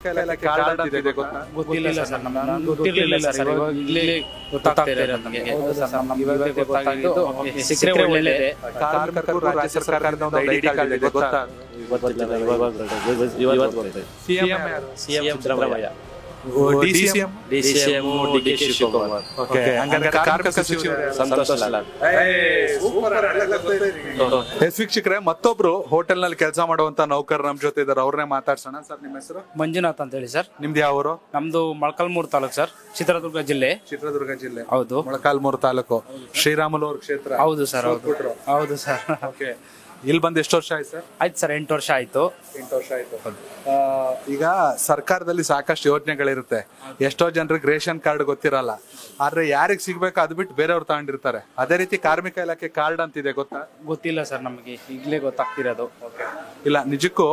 ಗೊತ್ತಿಲ್ಲ ಸರ್, ನಮ್ಗೆ ಗೊತ್ತಿರಲಿಲ್ಲ ಸರ್. ಇವಾಗ ಇಲ್ಲಿ ಗೊತ್ತಾಗ್ತಾ ಇರೋದು ನಮಗೆ. ಇವಾಗ ಗೊತ್ತಾಗಿದ್ದು ಸಿಕ್ಕರೆ ಒಳ್ಳೆಯದೇ. ಕಾರ್ಮಿಕರು ರಾಜ್ಯ ಸರ್ಕಾರದ ಒಂದು ಐಡಿ ಕಾರ್ಡ್ ಇದೆ, ಗೊತ್ತಾ? CM Siddaramaiah, DCM D K Shivakumar, ಕಾರ್ಮಿಕ ಸಚಿವ ಸಂತೋಷ್ ಲಾಡ್. ವೀಕ್ಷಕರೇ, ಮತ್ತೊಬ್ರು ಹೋಟೆಲ್ ನಲ್ಲಿ ಕೆಲಸ ಮಾಡುವಂತ ನೌಕರರು ನಮ್ ಜೊತೆ ಇದಾರೆ, ಅವ್ರನ್ನೇ ಮಾತಾಡ್ಸೋಣ. ಸರ್, ನಿಮ್ಮ ಹೆಸರು? ಮಂಜುನಾಥ್ ಅಂತ ಹೇಳಿ ಸರ್. ನಿಮ್ದು ಯಾವ ಊರು? ನಮ್ದು ಮೊಳಕಾಲ್ಮೂರು ತಾಲೂಕು ಸರ್, ಚಿತ್ರದುರ್ಗ ಜಿಲ್ಲೆ. ಚಿತ್ರದುರ್ಗ ಜಿಲ್ಲೆ, ಹೌದು. ಮೊಳಕಾಲ್ಮೂರು ತಾಲೂಕು, ಶ್ರೀರಾಮುಲು ಅವ್ರ ಕ್ಷೇತ್ರ. ಹೌದು ಸರ್, ಹೌದು ಸರ್. ಓಕೆ, ಇಲ್ಲಿ ಬಂದು ಎಷ್ಟು ವರ್ಷ ಆಯ್ತು ಸರ್? ಆಯ್ತು ಸರ್, 8 ವರ್ಷ ಆಯ್ತು. 8 ವರ್ಷ ಆಯ್ತು. ಈಗ ಸರ್ಕಾರದಲ್ಲಿ ಸಾಕಷ್ಟು ಯೋಜನೆಗಳಿರುತ್ತೆ, ಎಷ್ಟೋ ಜನರಿಗೆ ರೇಷನ್ ಕಾರ್ಡ್ ಗೊತ್ತಿರಲ್ಲ, ಆದ್ರೆ ಯಾರಿಗೆ ಸಿಗ್ಬೇಕು ಅದು ಬಿಟ್ಟು ಬೇರೆಯವ್ರು ತಗೊಂಡಿರ್ತಾರೆ. ಅದೇ ರೀತಿ ಕಾರ್ಮಿಕ ಇಲಾಖೆ ಕಾರ್ಡ್ ಅಂತಿದೆ, ಗೊತ್ತಾ? ಗೊತ್ತಿಲ್ಲ ಸರ್, ನಮಗೆ ಈಗಲೇ ಗೊತ್ತಾಗ್ತಿರೋದು. ಇಲ್ಲ, ನಿಜಕ್ಕೂ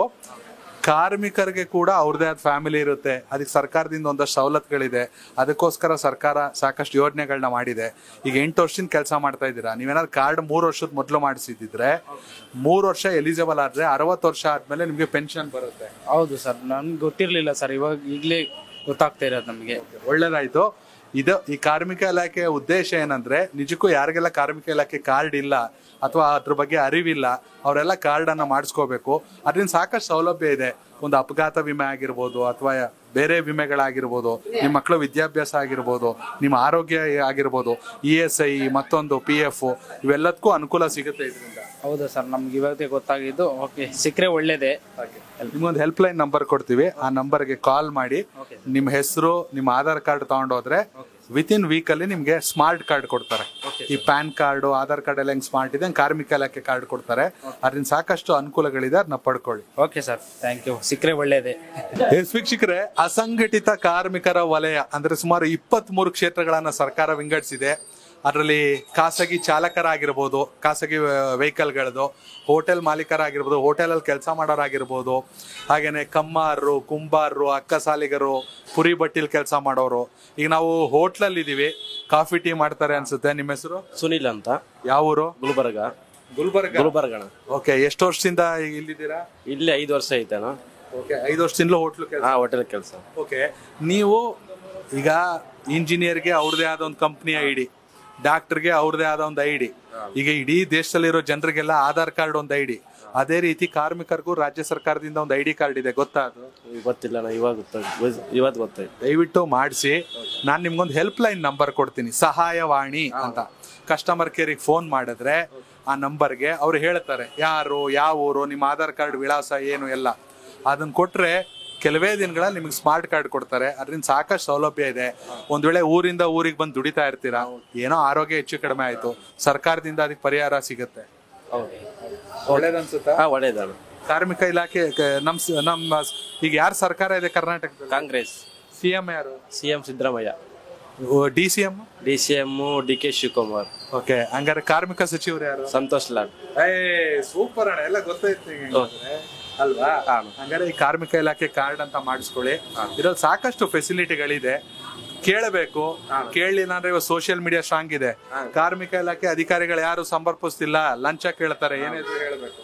ಕಾರ್ಮಿಕರಿಗೆ ಕೂಡ ಅವ್ರದೇ ಆದ ಫ್ಯಾಮಿಲಿ ಇರುತ್ತೆ, ಅದಕ್ಕೆ ಸರ್ಕಾರದಿಂದ ಒಂದಷ್ಟು ಸವಲತ್ತುಗಳಿದೆ, ಅದಕ್ಕೋಸ್ಕರ ಸರ್ಕಾರ ಸಾಕಷ್ಟು ಯೋಜನೆಗಳನ್ನ ಮಾಡಿದೆ. ಈಗ 8 ವರ್ಷದಿಂದ ಕೆಲಸ ಮಾಡ್ತಾ ಇದ್ದೀರಾ, ನೀವೇನಾದ್ರು ಕಾರ್ಡ್ 3 ವರ್ಷದ ಮೊದಲು ಮಾಡಿಸಿದ್ರೆ 3 ವರ್ಷ ಎಲಿಜಿಬಲ್ ಆದ್ರೆ 60 ವರ್ಷ ಆದ್ಮೇಲೆ ನಿಮ್ಗೆ ಪೆನ್ಷನ್ ಬರುತ್ತೆ. ಹೌದು ಸರ್, ನನ್ಗೆ ಗೊತ್ತಿರ್ಲಿಲ್ಲ ಸರ್, ಇವಾಗ ಈಗಲೇ ಗೊತ್ತಾಗ್ತಾ ಇರೋದು ನಮಗೆ. ಒಳ್ಳೇದಾಯ್ತು. ಈ ಕಾರ್ಮಿಕ ಇಲಾಖೆಯ ಉದ್ದೇಶ ಏನಂದ್ರೆ, ನಿಜಕ್ಕೂ ಯಾರಿಗೆಲ್ಲ ಕಾರ್ಮಿಕ ಇಲಾಖೆ ಕಾರ್ಡ್ ಇಲ್ಲ ಅಥವಾ ಅದ್ರ ಬಗ್ಗೆ ಅರಿವಿಲ್ಲ ಅವರೆಲ್ಲ ಕಾರ್ಡ್ ಅನ್ನ ಮಾಡಿಸ್ಕೋಬೇಕು. ಅದರಿಂದ ಸಾಕಷ್ಟು ಸೌಲಭ್ಯ ಇದೆ. ಒಂದು ಅಪಘಾತ ವಿಮೆ ಆಗಿರ್ಬೋದು, ಅಥವಾ ಬೇರೆ ವಿಮೆಗಳಾಗಿರ್ಬೋದು, ನಿಮ್ಮ ಮಕ್ಕಳ ವಿದ್ಯಾಭ್ಯಾಸ ಆಗಿರ್ಬೋದು, ನಿಮ್ಮ ಆರೋಗ್ಯ ಆಗಿರ್ಬೋದು, ESI, ಮತ್ತೊಂದು PF, ಇವೆಲ್ಲದಕ್ಕೂ ಅನುಕೂಲ ಸಿಗುತ್ತೆ ಇದರಿಂದ. ಹೌದು ಸರ್, ನಮ್ಗೆ ಇವಾಗ ಗೊತ್ತಾಗಿದ್ದು. ಓಕೆ, ಸಿಕ್ಕರೆ ಒಳ್ಳೇದೇ. ನಿಮ್ಗೊಂದು ಹೆಲ್ಪ್ ಲೈನ್ ನಂಬರ್ ಕೊಡ್ತೀವಿ, ಆ ನಂಬರ್ಗೆ ಕಾಲ್ ಮಾಡಿ ನಿಮ್ಮ ಹೆಸರು, ನಿಮ್ಮ ಆಧಾರ್ ಕಾರ್ಡ್ ತಗೊಂಡೋದ್ರೆ ವಿತಿನ್ ವೀಕ್ ಅಲ್ಲಿ ನಿಮ್ಗೆ ಸ್ಮಾರ್ಟ್ ಕಾರ್ಡ್ ಕೊಡ್ತಾರೆ. ಈ ಪ್ಯಾನ್ ಕಾರ್ಡ್, ಆಧಾರ್ ಕಾರ್ಡ್ ಎಲ್ಲ ಹೆಂಗ್ ಸ್ಮಾರ್ಟ್ ಇದೆ, ಕಾರ್ಮಿಕ ಇಲಾಖೆ ಕಾರ್ಡ್ ಕೊಡ್ತಾರೆ. ಅದರಿಂದ ಸಾಕಷ್ಟು ಅನುಕೂಲಗಳಿದೆ, ಅದನ್ನ ಪಡ್ಕೊಳ್ಳಿ. Okay sir, thank you. ಸಿಕ್ಕರೆ ಒಳ್ಳೇದೇ. ವೀಕ್ಷಕರೇ, ಅಸಂಘಟಿತ ಕಾರ್ಮಿಕರ ವಲಯ ಅಂದ್ರೆ ಸುಮಾರು 23 ಕ್ಷೇತ್ರಗಳನ್ನ ಸರ್ಕಾರ ವಿಂಗಡಿಸಿದೆ. ಅದರಲ್ಲಿ ಖಾಸಗಿ ಚಾಲಕರಾಗಿರ್ಬೋದು, ಖಾಸಗಿ ವೆಹಿಕಲ್ಗಳದು, ಹೋಟೆಲ್ ಮಾಲೀಕರಾಗಿರ್ಬೋದು, ಹೋಟೆಲಲ್ಲಿ ಕೆಲಸ ಮಾಡೋರಾಗಿರ್ಬೋದು, ಹಾಗೇನೆ ಕಮ್ಮಾರರು, ಕುಂಬಾರರು, ಅಕ್ಕಸಾಲಿಗರು, ಪುರಿ ಬಟ್ಟಿಲ್ ಕೆಲಸ ಮಾಡೋರು. ಈಗ ನಾವು ಹೋಟ್ಲಲ್ಲಿ ಇದೀವಿ, ಕಾಫಿ ಟೀ ಮಾಡ್ತಾರೆ ಅನ್ಸುತ್ತೆ. ನಿಮ್ಮ ಹೆಸರು? ಸುನಿಲ್ ಅಂತ. ಯಾವ ಊರು? ಗುಲ್ಬರ್ಗ. ಓಕೆ, ಎಷ್ಟು ವರ್ಷದಿಂದ ಇಲ್ಲಿದ್ದೀರಾ? ಇಲ್ಲಿ 5 ವರ್ಷ ಐತೇನಾ? ಓಕೆ, 5 ವರ್ಷದಿಂದಲೂ ಹೋಟೆಲ್ ಕೆಲಸ. ಓಕೆ, ನೀವು ಈಗ ಇಂಜಿನಿಯರ್ಗೆ ಅವ್ರದೇ ಆದ ಒಂದು ಕಂಪ್ನಿ ಐಡಿ, ಡಾಕ್ಟರ್ಗೆ ಅವ್ರದೇ ಆದ ಒಂದು ಐಡಿ, ಈಗ ಇಡೀ ದೇಶದಲ್ಲಿರೋ ಜನರಿಗೆಲ್ಲ ಆಧಾರ್ ಕಾರ್ಡ್ ಒಂದು ಐಡಿ, ಅದೇ ರೀತಿ ಕಾರ್ಮಿಕರಿಗೂ ರಾಜ್ಯ ಸರ್ಕಾರದಿಂದ ಒಂದು ಐಡಿ ಕಾರ್ಡ್ ಇದೆ, ಗೊತ್ತಾ? ಅದು ಗೊತ್ತಿಲ್ಲ, ಇವತ್ತು ಗೊತ್ತಾಯ್ತು. ದಯವಿಟ್ಟು ಮಾಡಿಸಿ. ನಾನು ನಿಮ್ಗೊಂದು ಹೆಲ್ಪ್ ಲೈನ್ ನಂಬರ್ ಕೊಡ್ತೀನಿ, ಸಹಾಯವಾಣಿ ಅಂತ. ಕಸ್ಟಮರ್ ಕೇರಿಗೆ ಫೋನ್ ಮಾಡಿದ್ರೆ ಆ ನಂಬರ್ಗೆ ಅವ್ರು ಹೇಳ್ತಾರೆ ಯಾರು, ಯಾವ ಊರು, ನಿಮ್ಮ ಆಧಾರ್ ಕಾರ್ಡ್ ವಿಳಾಸ ಏನು ಎಲ್ಲ. ಅದನ್ನ ಕೊಟ್ರೆ ಕೆಲವೇ ದಿನಗಳಲ್ಲಿ ನಿಮಗೆ ಸ್ಮಾರ್ಟ್ ಕಾರ್ಡ್ ಕೊಡ್ತಾರೆ. ಅದರಿಂದ ಸಾಕಷ್ಟು ಸೌಲಭ್ಯ ಇದೆ. ಒಂದ್ ವೇಳೆ ಊರಿಂದ ಊರಿಗೆ ಬಂದು ದುಡಿತಾ ಇರ್ತೀರಾ, ಏನೋ ಆರೋಗ್ಯ ಹೆಚ್ಚು ಕಡಿಮೆ ಆಯ್ತು, ಸರ್ಕಾರದಿಂದ ಅದಕ್ಕೆ ಪರಿಹಾರ ಸಿಗುತ್ತೆ. ಒಳ್ಳೇದನ್ಸುತ್ತಾ? ಒಳ್ಳೇದ. ಕಾರ್ಮಿಕ ಇಲಾಖೆ ನಮ್ಮ ಈಗ ಯಾರು ಸರ್ಕಾರ ಇದೆ ಕರ್ನಾಟಕದಲ್ಲಿ? ಕಾಂಗ್ರೆಸ್. ಸಿಎಂ ಯಾರು? CM Siddaramaiah. DCM D K Shivakumar. Okay, ಹಂಗಾರೆ ಕಾರ್ಮಿಕ ಸಚಿವರು ಯಾರು? ಸಂತೋಷ್ ಲಾಡ್. ಸೂಪರ್ ಅಣ್ಣ, ಎಲ್ಲ ಗೊತ್ತಾಯ್ತು ಅಲ್ವಾ? ಹಂಗಾರೆ ಈ ಕಾರ್ಮಿಕ ಇಲಾಖೆ ಕಾರ್ಡ್ ಅಂತ ಮಾಡಿಸ್ಕೊಳ್ಳಿ. ಇದ್ರಲ್ಲಿ ಸಾಕಷ್ಟು ಫೆಸಿಲಿಟಿಗಳಿದೆ, ಕೇಳಬೇಕು. ಕೇಳಲಿಲ್ಲ ಅಂದ್ರೆ ಇವಾಗ ಸೋಷಿಯಲ್ ಮೀಡಿಯಾ ಸ್ಟ್ರಾಂಗ್ ಇದೆ. ಕಾರ್ಮಿಕ ಇಲಾಖೆ ಅಧಿಕಾರಿಗಳು ಯಾರು ಸಮರ್ಪಿಸ್ತಿಲ್ಲ, ಲಂಚ ಕೇಳ್ತಾರೆ, ಏನಿದ್ರು ಹೇಳ್ಬೇಕು.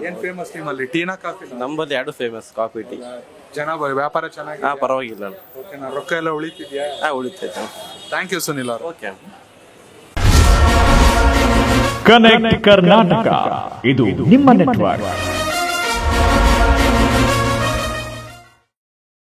ಏನ್ ಫೇಮಸ್ ನಿಮ್ಮಲ್ಲಿ? ಟೀನಾ ಕಾಫಿ? ನಮ್ಮಲ್ಲಿ 2 ಫೇಮಸ್, ಕಾಫಿ ಟೀ. ಜನ ವ್ಯಾಪಾರ ಚೆನ್ನಾಗಿ? ಪರವಾಗಿಲ್ಲ. ರೊಕ್ಕ ಎಲ್ಲ ಉಳಿತಿದ್ಯಾ? ಉಳಿತೈತೆ. ಥ್ಯಾಂಕ್ ಯು ಸುನಿಲ್ ಅವರು. ಓಕೆ. ಕನೆಕ್ಟ್ ಕರ್ನಾಟಕ, ಇದು ನಿಮ್ಮ ನೆಟ್ವರ್ಕ್.